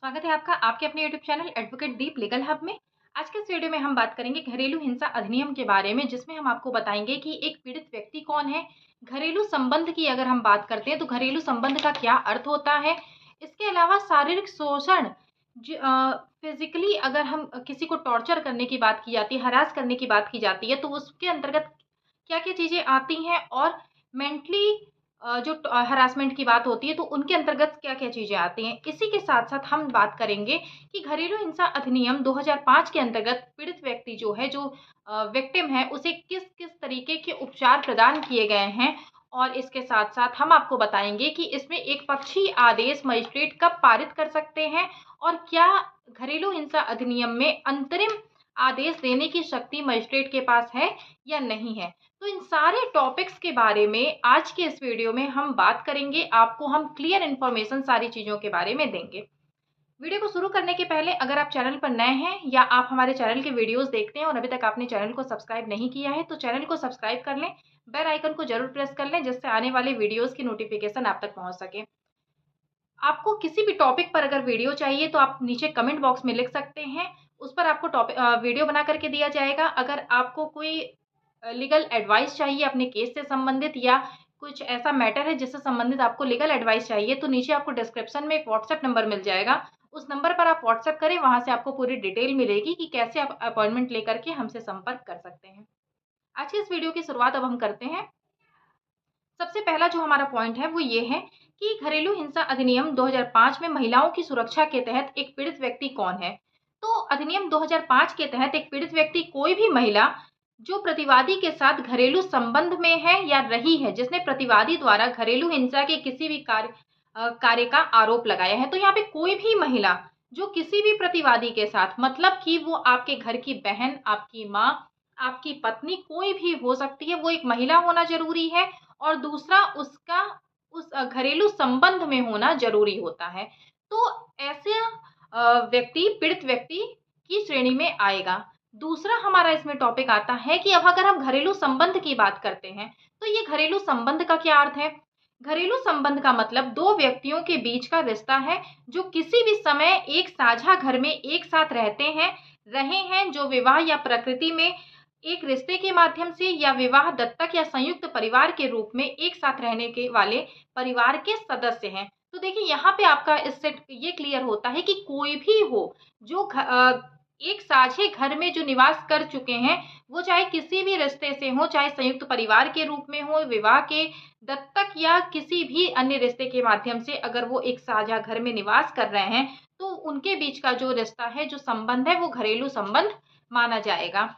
स्वागत है आपका आपके अपने यूट्यूब चैनल एडवोकेट दीप लीगल हब में। आज के इस वीडियो में हम बात करेंगे घरेलू हिंसा अधिनियम के बारे में, जिसमें हम आपको बताएंगे कि एक पीड़ित व्यक्ति कौन है। घरेलू संबंध की अगर हम बात करते हैं तो घरेलू संबंध का क्या अर्थ होता है। इसके अलावा शारीरिक शोषण, फिजिकली अगर हम किसी को टॉर्चर करने की बात की जाती है, हरास करने की बात की जाती है, तो उसके अंतर्गत क्या क्या चीजें आती हैं, और मेंटली जो हरासमेंट की बात होती है तो उनके अंतर्गत क्या-क्या चीज़ें आती हैं। इसी के साथ-साथ हम बात करेंगे कि घरेलू हिंसा अधिनियम 2005 के अंतर्गत पीड़ित व्यक्ति जो है, जो विक्टिम है, उसे किस-किस तरीके के उपचार प्रदान किए गए हैं। और इसके साथ-साथ हम आपको बताएँगे कि इसमें एक पक्षीय आदेश मजिस्ट्रेट कब पारित कर सकते हैं, और क्या घरेलू हिंसा अधिनियम में अंतरिम आदेश देने की शक्ति मजिस्ट्रेट के पास है या नहीं है। तो इन सारे टॉपिक्स के बारे में आज के इस वीडियो में हम बात करेंगे। आपको हम क्लियर इन्फॉर्मेशन सारी चीज़ों के बारे में देंगे। वीडियो को शुरू करने के पहले अगर आप चैनल पर नए हैं या आप हमारे चैनल के वीडियोस देखते हैं और अभी तक आपने चैनल को सब्सक्राइब नहीं किया है, तो चैनल को सब्सक्राइब कर लें, बेल आइकन को जरूर प्रेस कर लें, जिससे आने वाले वीडियोस की नोटिफिकेशन आप तक पहुंच सके। आपको किसी भी टॉपिक पर अगर वीडियो चाहिए तो आप नीचे कमेंट बॉक्स में लिख सकते हैं, उस पर आपको वीडियो बना करके दिया जाएगा। अगर आपको कोई लीगल एडवाइस चाहिए अपने केस से संबंधित, या कुछ ऐसा मैटर है जिससे संबंधित आपको लीगल एडवाइस चाहिए, तो नीचे आपको डिस्क्रिप्शन में एक व्हाट्सएप नंबर मिल जाएगा। उस नंबर पर आप व्हाट्सएप करें, वहां से आपको पूरी डिटेल मिलेगी कि कैसे आप अपॉइंटमेंट लेकर के हमसे संपर्क कर सकते हैं। आज की इस वीडियो की शुरुआत अब हम करते हैं। सबसे पहला जो हमारा पॉइंट है वो ये है कि घरेलू हिंसा अधिनियम 2005 में महिलाओं की सुरक्षा के तहत एक पीड़ित व्यक्ति कौन है। तो अधिनियम 2005 के तहत एक पीड़ित व्यक्ति कोई भी महिला जो प्रतिवादी के साथ घरेलू संबंध में है या रही है, जिसने प्रतिवादी द्वारा घरेलू हिंसा के किसी भी कार्य का आरोप लगाया है। तो यहाँ पे कोई भी महिला जो किसी भी प्रतिवादी के साथ, मतलब कि वो आपके घर की बहन, आपकी माँ, आपकी पत्नी, कोई भी हो सकती है, वो एक महिला होना जरूरी है। और दूसरा, उसका उस घरेलू संबंध में होना जरूरी होता है। तो ऐसे व्यक्ति पीड़ित व्यक्ति की श्रेणी में आएगा। दूसरा हमारा इसमें टॉपिक आता है कि अब अगर हम घरेलू संबंध की बात करते हैं, तो ये घरेलू संबंध का क्या अर्थ है। घरेलू संबंध का मतलब दो व्यक्तियों के बीच का रिश्ता है, जो किसी भी समय एक साझा घर में एक साथ रहे हैं, जो विवाह या प्रकृति में एक रिश्ते के माध्यम से, या विवाह, दत्तक या संयुक्त परिवार के रूप में एक साथ रहने के वाले परिवार के सदस्य हैं। तो देखिए यहाँ पे आपका इससे ये क्लियर होता है कि कोई भी हो जो एक साझे घर में जो निवास कर चुके हैं, वो चाहे किसी भी रिश्ते से हो, चाहे संयुक्त परिवार के रूप में हो, विवाह के, दत्तक या किसी भी अन्य रिश्ते के माध्यम से, अगर वो एक साझा घर में निवास कर रहे हैं, तो उनके बीच का जो रिश्ता है, जो संबंध है, वो घरेलू संबंध माना जाएगा।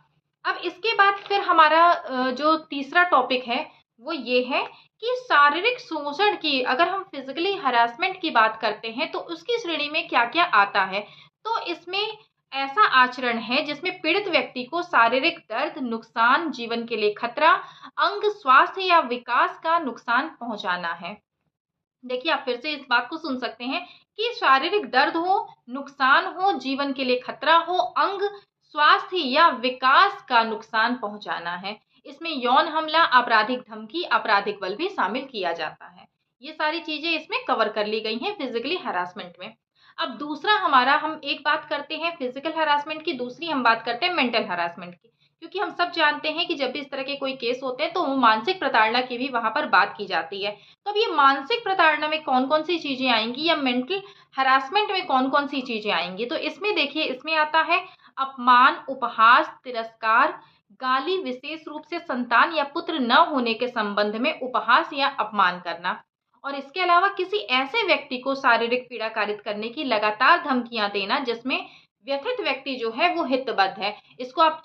अब इसके बाद फिर हमारा जो तीसरा टॉपिक है वो ये है कि शारीरिक शोषण की, अगर हम फिजिकली हरासमेंट की बात करते हैं, तो उसकी श्रेणी में क्या क्या आता है। तो इसमें ऐसा आचरण है जिसमें पीड़ित व्यक्ति को शारीरिक दर्द, नुकसान, जीवन के लिए खतरा, अंग, स्वास्थ्य या विकास का नुकसान पहुंचाना है। देखिए, आप फिर से इस बात को सुन सकते हैं कि शारीरिक दर्द हो, नुकसान हो, जीवन के लिए खतरा हो, अंग, स्वास्थ्य या विकास का नुकसान पहुंचाना है। इसमें यौन हमला, आपराधिक धमकी, आपराधिक बल भी शामिल किया जाता है। ये सारी चीजें इसमें कवर कर ली गई हैं फिजिकली हरासमेंट में। अब दूसरा हमारा, हम एक बात करते हैं फिजिकल हरासमेंट की, दूसरी हम बात करते हैं मेंटल हरासमेंट की। क्योंकि हम सब जानते हैं कि जब भी इस तरह के कोई केस होते हैं तो मानसिक प्रताड़ना की भी वहां पर बात की जाती है। तो अब ये मानसिक प्रताड़ना में कौन कौन सी चीजें आएंगी, या मेंटल हरासमेंट में कौन कौन सी चीजें आएंगी। तो इसमें देखिए, इसमें आता है अपमान, उपहास, तिरस्कार, गाली, विशेष रूप से संतान या पुत्र न होने के संबंध में उपहास या अपमान करना। और इसके अलावा किसी ऐसे व्यक्ति को शारीरिक पीड़ा कारित करने की लगातार धमकियां देना जिसमें व्यथित व्यक्ति जो है वो हितबद्ध है। इसको आप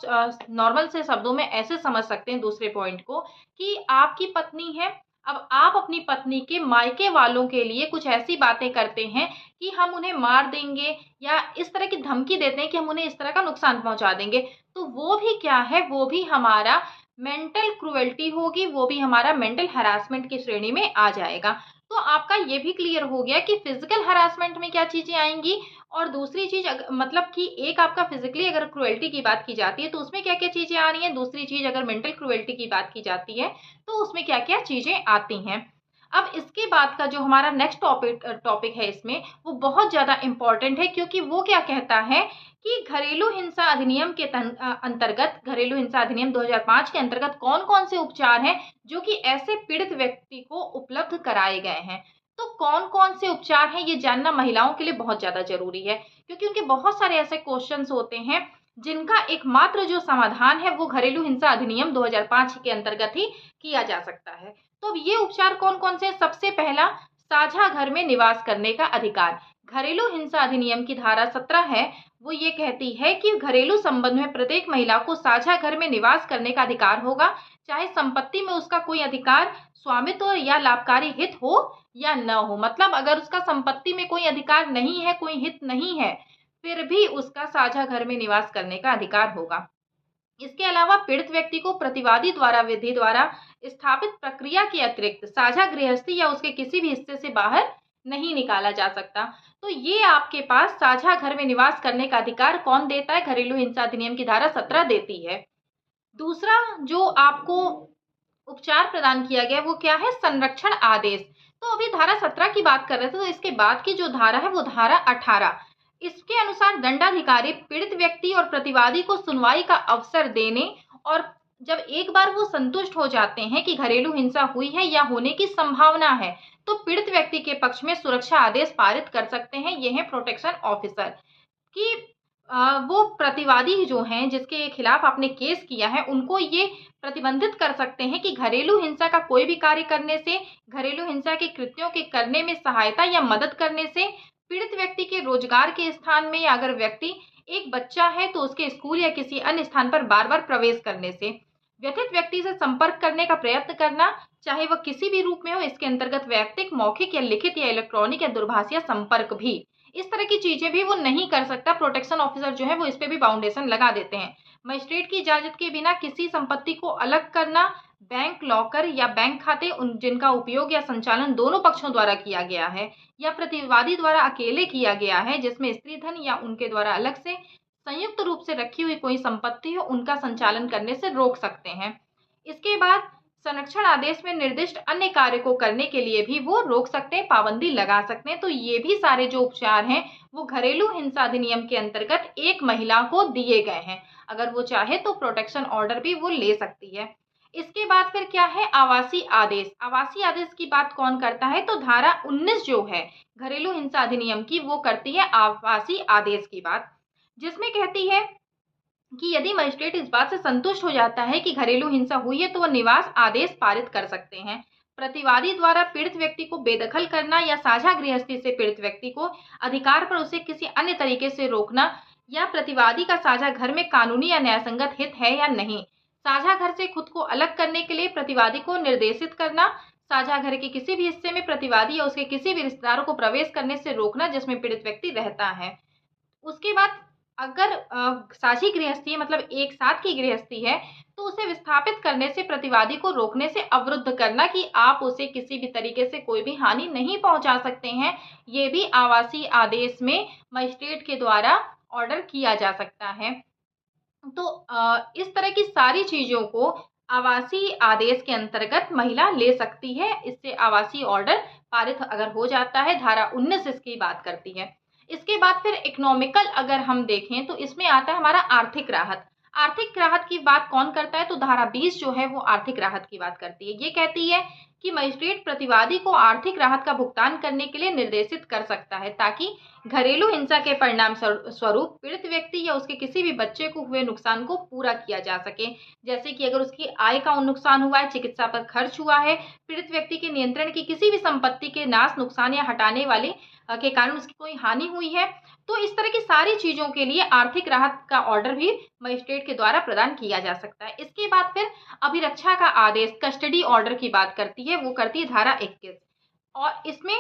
नॉर्मल से शब्दों में ऐसे समझ सकते हैं दूसरे पॉइंट को, कि आपकी पत्नी है, अब आप अपनी पत्नी के मायके वालों के लिए कुछ ऐसी बातें करते हैं कि हम उन्हें मार देंगे, या इस तरह की धमकी देते हैं कि हम उन्हें इस तरह का नुकसान पहुंचा देंगे। तो वो भी क्या है, वो भी हमारा मेंटल क्रुएल्टी होगी, वो भी हमारा मेंटल हरासमेंट की श्रेणी में आ जाएगा। तो आपका ये भी क्लियर हो गया कि फिजिकल हरासमेंट में क्या चीजें आएंगी, और दूसरी चीज मतलब कि एक आपका फिजिकली अगर क्रुएल्टी की बात की जाती है तो उसमें क्या क्या चीजें आ रही हैं, दूसरी चीज अगर मेंटल क्रुएल्टी की बात की जाती है तो उसमें क्या क्या चीजें आती हैं। अब इसके बाद का जो हमारा नेक्स्ट टॉपिक है इसमें, वो बहुत ज़्यादा इम्पोर्टेंट है, क्योंकि वो क्या कहता है कि घरेलू हिंसा अधिनियम के अंतर्गत, घरेलू हिंसा अधिनियम 2005 के अंतर्गत कौन कौन से उपचार हैं जो कि ऐसे पीड़ित व्यक्ति को उपलब्ध कराए गए हैं। तो कौन कौन से उपचार हैं ये जानना महिलाओं के लिए बहुत ज़्यादा जरूरी है, क्योंकि उनके बहुत सारे ऐसे क्वेश्चंस होते हैं जिनका एकमात्र जो समाधान है वो घरेलू हिंसा अधिनियम 2005 के अंतर्गत ही किया जा सकता है। तो अब ये उपचार कौन कौन से हैं? सबसे पहला, साझा घर में निवास करने का अधिकार। घरेलू हिंसा अधिनियम की धारा 17 है, वो ये कहती है कि घरेलू संबंध में प्रत्येक महिला को साझा घर में निवास करने का अधिकार होगा, चाहे संपत्ति में उसका कोई अधिकार, स्वामित्व या लाभकारी हित हो या न हो। मतलब अगर उसका संपत्ति में कोई अधिकार नहीं है, कोई हित नहीं है, फिर भी उसका साझा घर में निवास करने का अधिकार होगा। इसके अलावा पीड़ित व्यक्ति को प्रतिवादी द्वारा विधि द्वारा स्थापित प्रक्रिया के अतिरिक्त साझा गृहस्थी या उसके किसी भी हिस्से से बाहर नहीं निकाला जा सकता। तो ये आपके पास साझा घर में निवास करने का अधिकार कौन देता है? घरेलू हिंसा अधिनियम की धारा 17 देती है। दूसरा जो आपको उपचार प्रदान किया गया वो क्या है? संरक्षण आदेश। तो अभी धारा 17 की बात कर रहे थे, तो इसके बाद की जो धारा है वो धारा 18। इसके अनुसार दंडाधिकारी पीड़ित व्यक्ति और प्रतिवादी को सुनवाई का अवसर देने, और जब एक बार वो संतुष्ट हो जाते हैं कि घरेलू हिंसा हुई है या होने की संभावना है, तो पीड़ित व्यक्ति के पक्ष में सुरक्षा आदेश पारित कर सकते हैं। ये है प्रोटेक्शन ऑफिसर कि वो प्रतिवादी जो हैं जिसके खिलाफ आपने केस किया है, उनको ये प्रतिबंधित कर सकते हैं कि घरेलू हिंसा का कोई भी कार्य करने से, घरेलू हिंसा के कृत्यों के करने में सहायता या मदद करने से, पीड़ित व्यक्ति के रोजगार के स्थान में, या अगर व्यक्ति एक बच्चा है तो उसके स्कूल या किसी अन्य स्थान पर बार बार प्रवेश करने से, व्यथित व्यक्ति से संपर्क करने का प्रयत्न करना, चाहे वह किसी भी रूप में हो। इसके अंतर्गत वैयक्तिक, मौखिक या लिखित या इलेक्ट्रॉनिक या दूरभाषीय संपर्क भी, इस तरह की चीजें भी वो नहीं कर सकता। प्रोटेक्शन ऑफिसर जो है वो इस पे भी बाउंडेशन लगा देते हैं। मजिस्ट्रेट की इजाजत के बिना किसी संपत्ति को अलग करना, बैंक लॉकर या बैंक खाते जिनका उपयोग या संचालन दोनों पक्षों द्वारा किया गया है या प्रतिवादी द्वारा अकेले किया गया है, जिसमें स्त्री धन या उनके द्वारा अलग से संयुक्त रूप से रखी हुई कोई संपत्ति हो, उनका संचालन करने से रोक सकते हैं। इसके बाद संरक्षण आदेश में निर्दिष्ट अन्य कार्य को करने के लिए भी वो रोक सकते हैं, पाबंदी लगा सकते हैं। तो ये भी सारे जो उपचार हैं वो घरेलू हिंसा अधिनियम के अंतर्गत एक महिला को दिए गए हैं। अगर वो चाहे तो प्रोटेक्शन ऑर्डर भी वो ले सकती है। इसके बाद फिर क्या है? आवासीय आदेश। आवासीय आदेश की बात कौन करता है? तो धारा 19 जो है घरेलू हिंसा अधिनियम की, वो करती है आवासीय आदेश की बात, जिसमें कहती है कि यदि मजिस्ट्रेट इस बात से संतुष्ट हो जाता है कि घरेलू हिंसा हुई है तो वह निवास आदेश पारित कर सकते हैं। प्रतिवादी द्वारा पीड़ित व्यक्ति को बेदखल करना या साझा गृहस्थी से पीड़ित व्यक्ति को अधिकार पर उसे किसी अन्य तरीके से रोकना, या प्रतिवादी का साझा घर में कानूनी या न्यायसंगत हित है या नहीं, साझा घर से खुद को अलग करने के लिए प्रतिवादी को निर्देशित करना, साझा घर के किसी भी हिस्से में प्रतिवादी या उसके किसी भी रिश्तेदारों को प्रवेश करने से रोकना जिसमें पीड़ित व्यक्ति रहता है। उसके बाद अगर साझी गृहस्थी है, मतलब एक साथ की गृहस्थी है, तो उसे विस्थापित करने से, प्रतिवादी को रोकने से अवरुद्ध करना कि आप उसे किसी भी तरीके से कोई भी हानि नहीं पहुंचा सकते हैं, ये भी आवासीय आदेश में मजिस्ट्रेट के द्वारा ऑर्डर किया जा सकता है। तो इस तरह की सारी चीजों को आवासीय आदेश के अंतर्गत महिला ले सकती है। इससे आवासीय ऑर्डर पारित अगर हो जाता है, धारा 19 इसकी बात करती है। इसके बाद फिर इकोनॉमिकल अगर हम देखें तो इसमें आता है हमारा आर्थिक राहत। आर्थिक राहत की बात कौन करता है? तो धारा 20 जो है वो आर्थिक राहत की बात करती है। ये कहती है कि मजिस्ट्रेट प्रतिवादी को आर्थिक राहत का भुगतान करने के लिए निर्देशित कर सकता है, ताकि घरेलू हिंसा के परिणाम स्वरूप पीड़ित व्यक्ति या उसके किसी भी बच्चे को हुए नुकसान को पूरा किया जा सके। जैसे कि अगर उसकी आय का नुकसान हुआ है, चिकित्सा पर खर्च हुआ है, पीड़ित व्यक्ति के नियंत्रण की किसी भी संपत्ति के नाश, नुकसान या हटाने वाले के कारण उसकी कोई हानि हुई है, तो इस तरह की सारी चीजों के लिए आर्थिक राहत का ऑर्डर भी मजिस्ट्रेट के द्वारा प्रदान किया जा सकता है। इसके बाद फिर अभिरक्षा का आदेश, कस्टडी ऑर्डर की बात करती है, वो करती है धारा 21, और इसमें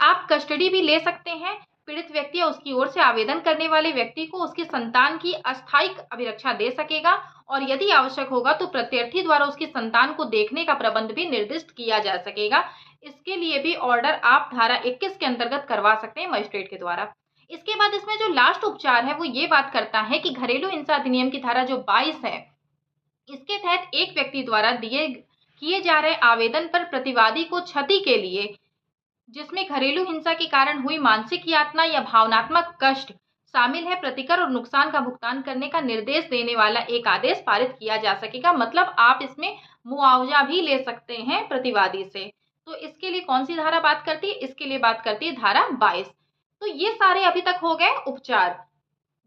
आप कस्टडी भी ले सकते हैं। पीड़ित व्यक्ति या उसकी ओर से आवेदन करने वाले व्यक्ति को उसकी संतान की अस्थायी अभिरक्षा दे सकेगा, और यदि आवश्यक होगा तो प्रत्यर्थी द्वारा उसकी संतान को देखने का प्रबंध भी निर्दिष्ट किया जा सकेगा। इसके लिए भी ऑर्डर आप धारा 21 के अंतर्गत करवा सकते हैं मजिस्ट्रेट के द्वारा। इसके बाद इसमें जो लास्ट उपचार है वो ये बात करता है कि घरेलू हिंसा अधिनियम की धारा जो 22 है, इसके तहत एक व्यक्ति द्वारा किए जा रहे आवेदन पर प्रतिवादी को क्षति के लिए, जिसमें घरेलू हिंसा के कारण हुई मानसिक यातना या भावनात्मक कष्ट शामिल है, प्रतिकर और नुकसान का भुगतान करने का निर्देश देने वाला एक आदेश पारित किया जा सकेगा। मतलब आप इसमें मुआवजा भी ले सकते हैं प्रतिवादी से। तो इसके लिए कौन सी धारा बात करती है? इसके लिए बात करती है धारा 22। तो ये सारे अभी तक हो गए उपचार,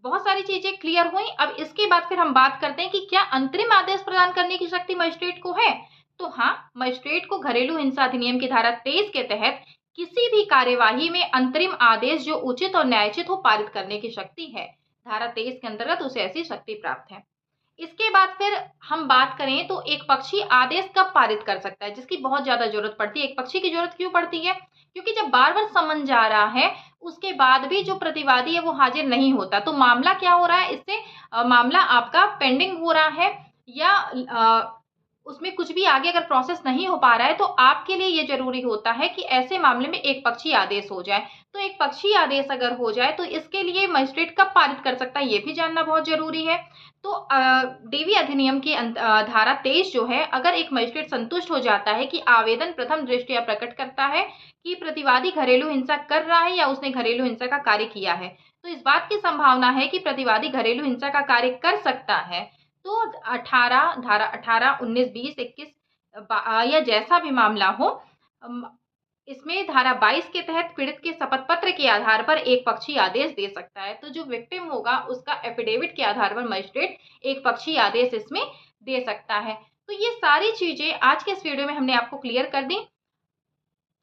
बहुत सारी चीजें क्लियर हुई। अब इसके बाद फिर हम बात करते हैं कि क्या अंतरिम आदेश प्रदान करने की शक्ति मजिस्ट्रेट को है? तो हाँ, मजिस्ट्रेट को घरेलू हिंसा अधिनियम की धारा 23 के तहत किसी भी कार्यवाही में अंतरिम आदेश जो उचित और न्यायोचित हो पारित करने की शक्ति है। धारा 23 के अंतर्गत उसे ऐसी शक्ति प्राप्त है। इसके बाद फिर हम बात करें तो एक पक्षी आदेश कब पारित कर सकता है, जिसकी बहुत ज्यादा जरूरत पड़ती है। एक पक्षी की जरूरत क्यों पड़ती है? क्योंकि जब बार बार समन जा रहा है, उसके बाद भी जो प्रतिवादी है वो हाजिर नहीं होता, तो मामला क्या हो रहा है, इससे मामला आपका पेंडिंग हो रहा है या उसमें कुछ भी आगे अगर प्रोसेस नहीं हो पा रहा है, तो आपके लिए ये जरूरी होता है कि ऐसे मामले में एक पक्षी आदेश हो जाए। तो एक पक्षी आदेश अगर हो जाए तो इसके लिए मजिस्ट्रेट कब पारित कर सकता है, ये भी जानना बहुत जरूरी है। तो डीवी अधिनियम की धारा 23 जो है, अगर एक मजिस्ट्रेट संतुष्ट हो जाता है कि आवेदन प्रथम दृष्टया प्रकट करता है कि प्रतिवादी घरेलू हिंसा कर रहा है या उसने घरेलू हिंसा का कार्य किया है, तो इस बात की संभावना है कि प्रतिवादी घरेलू हिंसा का कार्य कर सकता है, तो 18 धारा 18, 19, 20, 21 या जैसा भी मामला हो, इसमें धारा 22 के तहत पीड़ित के शपथ पत्र के आधार पर एक पक्षी आदेश दे सकता है। तो जो विक्टिम होगा उसका एफिडेविट के आधार पर मजिस्ट्रेट एक पक्षी आदेश इसमें दे सकता है। तो ये सारी चीजें आज के इस वीडियो में हमने आपको क्लियर कर दी।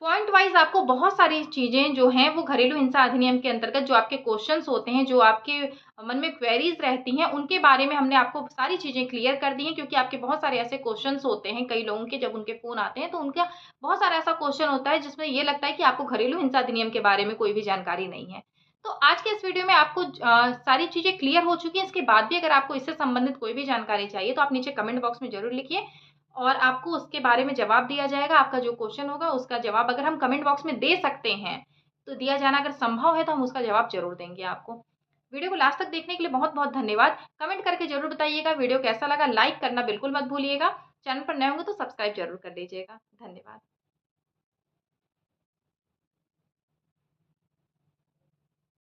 पॉइंट वाइज आपको बहुत सारी चीजें जो हैं वो घरेलू हिंसा अधिनियम के अंतर्गत जो आपके क्वेश्चंस होते हैं, जो आपके मन में क्वेरीज रहती हैं, उनके बारे में हमने आपको सारी चीजें क्लियर कर दी हैं। क्योंकि आपके बहुत सारे ऐसे क्वेश्चंस होते हैं, कई लोगों के जब उनके फोन आते हैं तो उनका बहुत सारा ऐसा क्वेश्चन होता है जिसमें ये लगता है कि आपको घरेलू हिंसा अधिनियम के बारे में कोई भी जानकारी नहीं है। तो आज के इस वीडियो में आपको सारी चीजें क्लियर हो चुकी हैं। इसके बाद भी अगर आपको इससे संबंधित कोई भी जानकारी चाहिए तो आप नीचे कमेंट बॉक्स में जरूर लिखिए और आपको उसके बारे में जवाब दिया जाएगा। आपका जो क्वेश्चन होगा उसका जवाब अगर हम कमेंट बॉक्स में दे सकते हैं तो दिया जाना अगर संभव है तो हम उसका जवाब जरूर देंगे आपको। वीडियो को लास्ट तक देखने के लिए बहुत बहुत धन्यवाद। कमेंट करके जरूर बताइएगा वीडियो कैसा लगा, लाइक करना बिल्कुल मत भूलिएगा। चैनल पर नए होंगे तो सब्सक्राइब जरूर कर लीजिएगा। धन्यवाद।